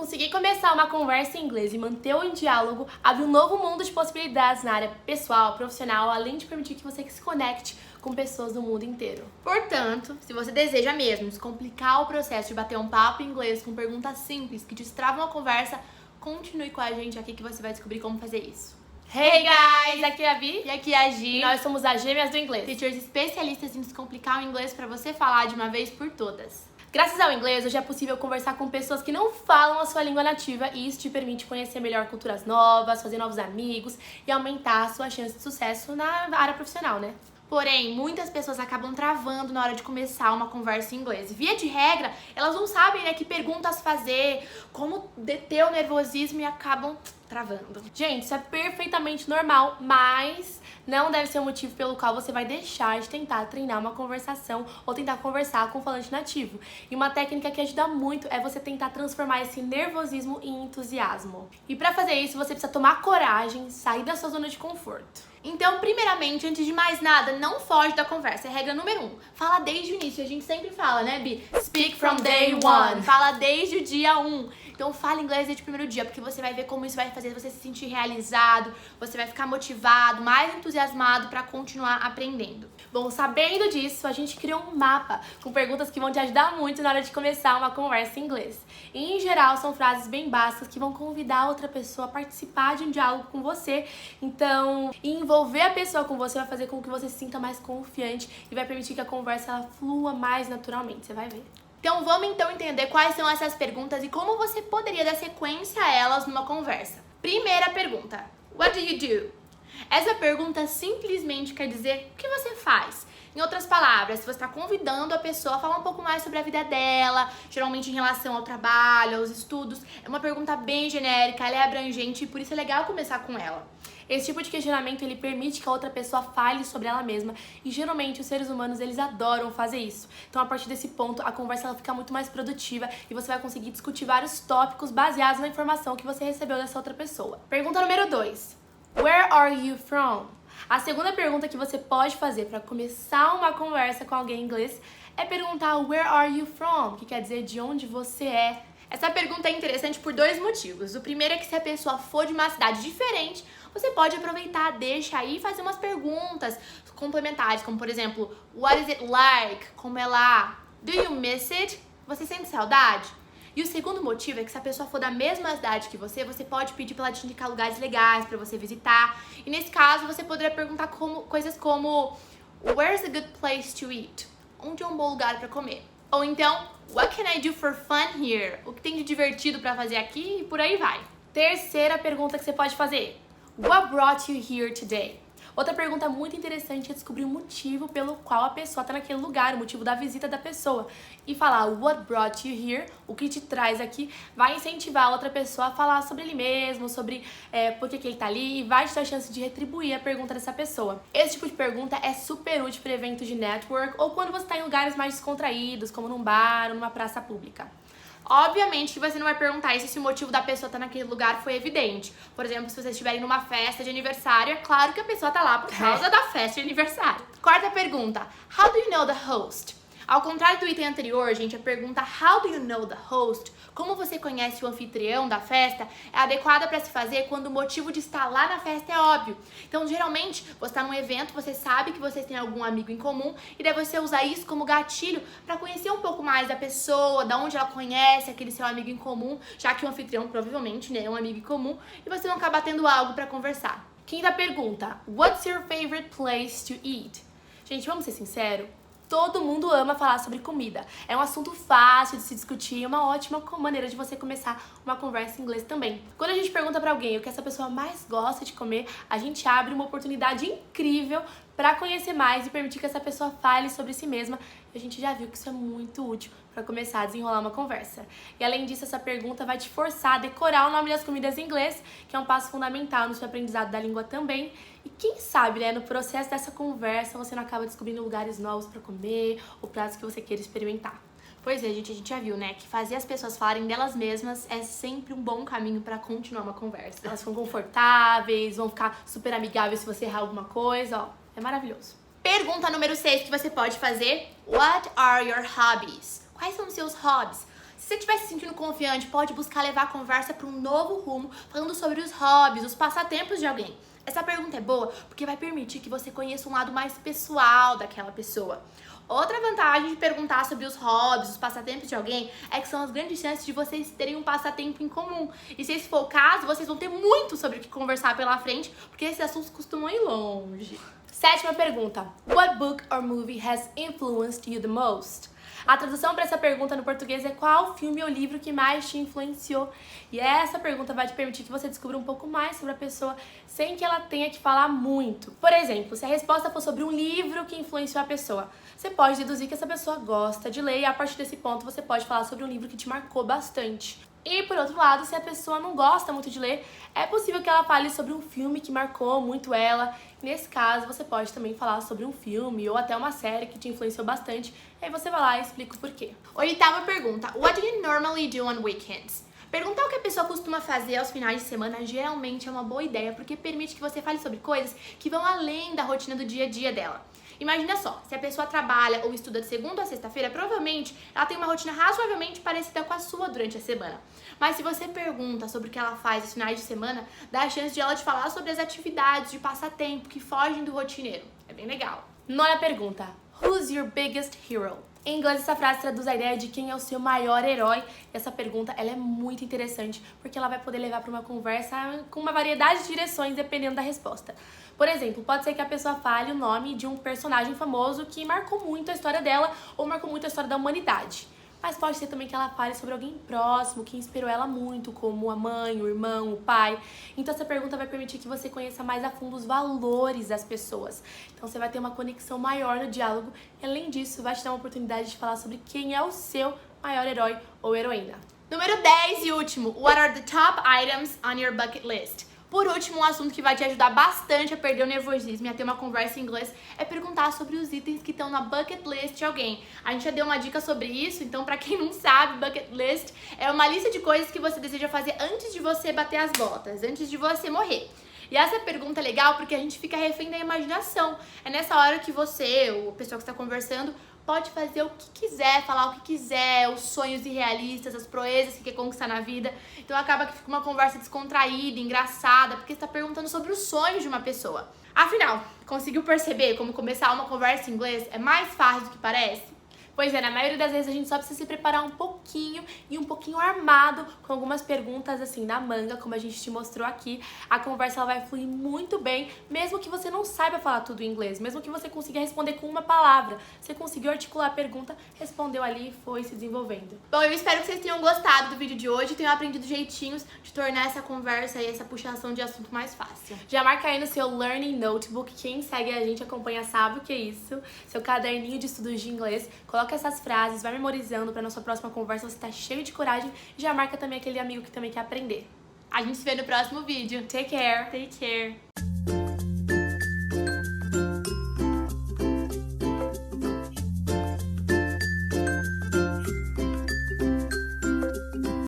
Conseguir começar uma conversa em inglês e manter o diálogo abre um novo mundo de possibilidades na área pessoal, profissional, além de permitir que você se conecte com pessoas do mundo inteiro. Portanto, se você deseja mesmo descomplicar o processo de bater um papo em inglês com perguntas simples que destravam a conversa, continue com a gente aqui que você vai descobrir como fazer isso. Hey guys! Aqui é a Vi. E aqui é a Gi. E nós somos as Gêmeas do Inglês. Teachers especialistas em descomplicar o inglês para você falar de uma vez por todas. Graças ao inglês, hoje é possível conversar com pessoas que não falam a sua língua nativa e isso te permite conhecer melhor culturas novas, fazer novos amigos e aumentar a sua chance de sucesso na área profissional, né? Porém, muitas pessoas acabam travando na hora de começar uma conversa em inglês. Via de regra, elas não sabem, né, que perguntas fazer, como deter o nervosismo e acabam travando. Gente, isso é perfeitamente normal, mas não deve ser o motivo pelo qual você vai deixar de tentar treinar uma conversação ou tentar conversar com um falante nativo. E uma técnica que ajuda muito é você tentar transformar esse nervosismo em entusiasmo. E para fazer isso, você precisa tomar coragem, sair da sua zona de conforto. Então, primeiramente, antes de mais nada, não foge da conversa. É regra número 1. Fala desde o início. A gente sempre fala, né, Bi? Speak from day one. Fala desde o dia 1. Então, fala inglês desde o primeiro dia, porque você vai ver como isso vai fazer você se sentir realizado, você vai ficar motivado, mais entusiasmado para continuar aprendendo. Bom, sabendo disso, a gente criou um mapa com perguntas que vão te ajudar muito na hora de começar uma conversa em inglês. E, em geral, são frases bem básicas que vão convidar a outra pessoa a participar de um diálogo com você. Então, envolver a pessoa com você vai fazer com que você se sinta mais confiante e vai permitir que a conversa ela flua mais naturalmente, você vai ver. Então vamos entender quais são essas perguntas e como você poderia dar sequência a elas numa conversa. Primeira pergunta: What do you do? Essa pergunta simplesmente quer dizer o que você faz. Em outras palavras, se você está convidando a pessoa a falar um pouco mais sobre a vida dela, geralmente em relação ao trabalho, aos estudos, é uma pergunta bem genérica, ela é abrangente e por isso é legal começar com ela. Esse tipo de questionamento, ele permite que a outra pessoa fale sobre ela mesma e geralmente os seres humanos, eles adoram fazer isso. Então, a partir desse ponto, a conversa ela fica muito mais produtiva e você vai conseguir discutir vários tópicos baseados na informação que você recebeu dessa outra pessoa. Pergunta número 2. Where are you from? A segunda pergunta que você pode fazer para começar uma conversa com alguém em inglês é perguntar Where are you from? Que quer dizer de onde você é. Essa pergunta é interessante por 2 motivos. O primeiro é que se a pessoa for de uma cidade diferente, você pode aproveitar, deixa aí e fazer umas perguntas complementares, como por exemplo, what is it like? Como é lá? Do you miss it? Você sente saudade? E o segundo motivo é que se a pessoa for da mesma cidade que você pode pedir para ela te indicar lugares legais para você visitar. E nesse caso, você poderia perguntar coisas como where's a good place to eat? Onde é um bom lugar para comer? Ou então, what can I do for fun here? O que tem de divertido para fazer aqui? E por aí vai. Terceira pergunta que você pode fazer. What brought you here today? Outra pergunta muito interessante é descobrir o motivo pelo qual a pessoa está naquele lugar, o motivo da visita da pessoa. E falar what brought you here, o que te traz aqui, vai incentivar a outra pessoa a falar sobre ele mesmo, sobre por que ele está ali e vai te dar a chance de retribuir a pergunta dessa pessoa. Esse tipo de pergunta é super útil para eventos de network ou quando você está em lugares mais descontraídos, como num bar ou numa praça pública. Obviamente que você não vai perguntar isso se o motivo da pessoa estar naquele lugar foi evidente. Por exemplo, se vocês estiverem numa festa de aniversário, é claro que a pessoa tá lá por causa da festa de aniversário. Quarta pergunta: How do you know the host? Ao contrário do item anterior, gente, a pergunta How do you know the host? Como você conhece o anfitrião da festa? É adequada para se fazer quando o motivo de estar lá na festa é óbvio. Então, geralmente, você está num evento, você sabe que vocês têm algum amigo em comum e daí você usa isso como gatilho para conhecer um pouco mais da pessoa, da onde ela conhece aquele seu amigo em comum, já que o anfitrião provavelmente, né, é um amigo em comum e você não acaba tendo algo para conversar. Quinta pergunta: What's your favorite place to eat? Gente, vamos ser sinceros? Todo mundo ama falar sobre comida. É um assunto fácil de se discutir, uma ótima maneira de você começar uma conversa em inglês também. Quando a gente pergunta pra alguém o que essa pessoa mais gosta de comer, a gente abre uma oportunidade incrível para conhecer mais e permitir que essa pessoa fale sobre si mesma. E a gente já viu que isso é muito útil para começar a desenrolar uma conversa. E além disso, essa pergunta vai te forçar a decorar o nome das comidas em inglês, que é um passo fundamental no seu aprendizado da língua também. E quem sabe, né, no processo dessa conversa, você não acaba descobrindo lugares novos para comer ou pratos que você queira experimentar. Pois é, gente, a gente já viu, né, que fazer as pessoas falarem delas mesmas é sempre um bom caminho para continuar uma conversa. Elas ficam confortáveis, vão ficar super amigáveis se você errar alguma coisa, ó, é maravilhoso. Pergunta número 6 que você pode fazer: What are your hobbies? Quais são os seus hobbies? Se você estiver se sentindo confiante, pode buscar levar a conversa para um novo rumo, falando sobre os hobbies, os passatempos de alguém. Essa pergunta é boa porque vai permitir que você conheça um lado mais pessoal daquela pessoa. Outra vantagem de perguntar sobre os hobbies, os passatempos de alguém, é que são as grandes chances de vocês terem um passatempo em comum. E se esse for o caso, vocês vão ter muito sobre o que conversar pela frente, porque esses assuntos costumam ir longe. 7ª pergunta. What book or movie has influenced you the most? A tradução para essa pergunta no português é qual filme ou livro que mais te influenciou? E essa pergunta vai te permitir que você descubra um pouco mais sobre a pessoa sem que ela tenha que falar muito. Por exemplo, se a resposta for sobre um livro que influenciou a pessoa, você pode deduzir que essa pessoa gosta de ler e a partir desse ponto você pode falar sobre um livro que te marcou bastante. E por outro lado, se a pessoa não gosta muito de ler, é possível que ela fale sobre um filme que marcou muito ela. Nesse caso, você pode também falar sobre um filme ou até uma série que te influenciou bastante. E aí você vai lá e explica o porquê. 8ª pergunta. What do you normally do on weekends? Perguntar o que a pessoa costuma fazer aos finais de semana geralmente é uma boa ideia, porque permite que você fale sobre coisas que vão além da rotina do dia a dia dela. Imagina só, se a pessoa trabalha ou estuda de segunda a sexta-feira, provavelmente ela tem uma rotina razoavelmente parecida com a sua durante a semana. Mas se você pergunta sobre o que ela faz nos finais de semana, dá a chance de ela te falar sobre as atividades de passatempo que fogem do rotineiro. É bem legal. 9ª pergunta. Who's your biggest hero? Em inglês, essa frase traduz a ideia de quem é o seu maior herói. E essa pergunta ela é muito interessante, porque ela vai poder levar para uma conversa com uma variedade de direções, dependendo da resposta. Por exemplo, pode ser que a pessoa fale o nome de um personagem famoso que marcou muito a história dela ou marcou muito a história da humanidade. Mas pode ser também que ela fale sobre alguém próximo que inspirou ela muito, como a mãe, o irmão, o pai. Então essa pergunta vai permitir que você conheça mais a fundo os valores das pessoas. Então você vai ter uma conexão maior no diálogo e além disso vai te dar uma oportunidade de falar sobre quem é o seu maior herói ou heroína. Número 10 e último. What are the top items on your bucket list? Por último, um assunto que vai te ajudar bastante a perder o nervosismo e a ter uma conversa em inglês é perguntar sobre os itens que estão na bucket list de alguém. A gente já deu uma dica sobre isso, então pra quem não sabe, bucket list é uma lista de coisas que você deseja fazer antes de você bater as botas, antes de você morrer. E essa pergunta é legal porque a gente fica refém da imaginação. É nessa hora que você, ou a pessoa que está conversando, pode fazer o que quiser, falar o que quiser, os sonhos irrealistas, as proezas que quer conquistar na vida. Então acaba que fica uma conversa descontraída, engraçada, porque você está perguntando sobre os sonhos de uma pessoa. Afinal, conseguiu perceber como começar uma conversa em inglês é mais fácil do que parece? Pois é, na maioria das vezes a gente só precisa se preparar um pouquinho e um pouquinho armado com algumas perguntas assim na manga, como a gente te mostrou aqui. A conversa ela vai fluir muito bem, mesmo que você não saiba falar tudo em inglês, mesmo que você consiga responder com uma palavra. Você conseguiu articular a pergunta, respondeu ali e foi se desenvolvendo. Bom, eu espero que vocês tenham gostado do vídeo de hoje e tenham aprendido jeitinhos de tornar essa conversa e essa puxação de assunto mais fácil. Já marca aí no seu Learning Notebook, quem segue a gente acompanha sabe o que é isso, seu caderninho de estudos de inglês, coloca essas frases, vai memorizando pra nossa próxima conversa você tá cheio de coragem e já marca também aquele amigo que também quer aprender. A gente se vê no próximo vídeo. Take care! Take care!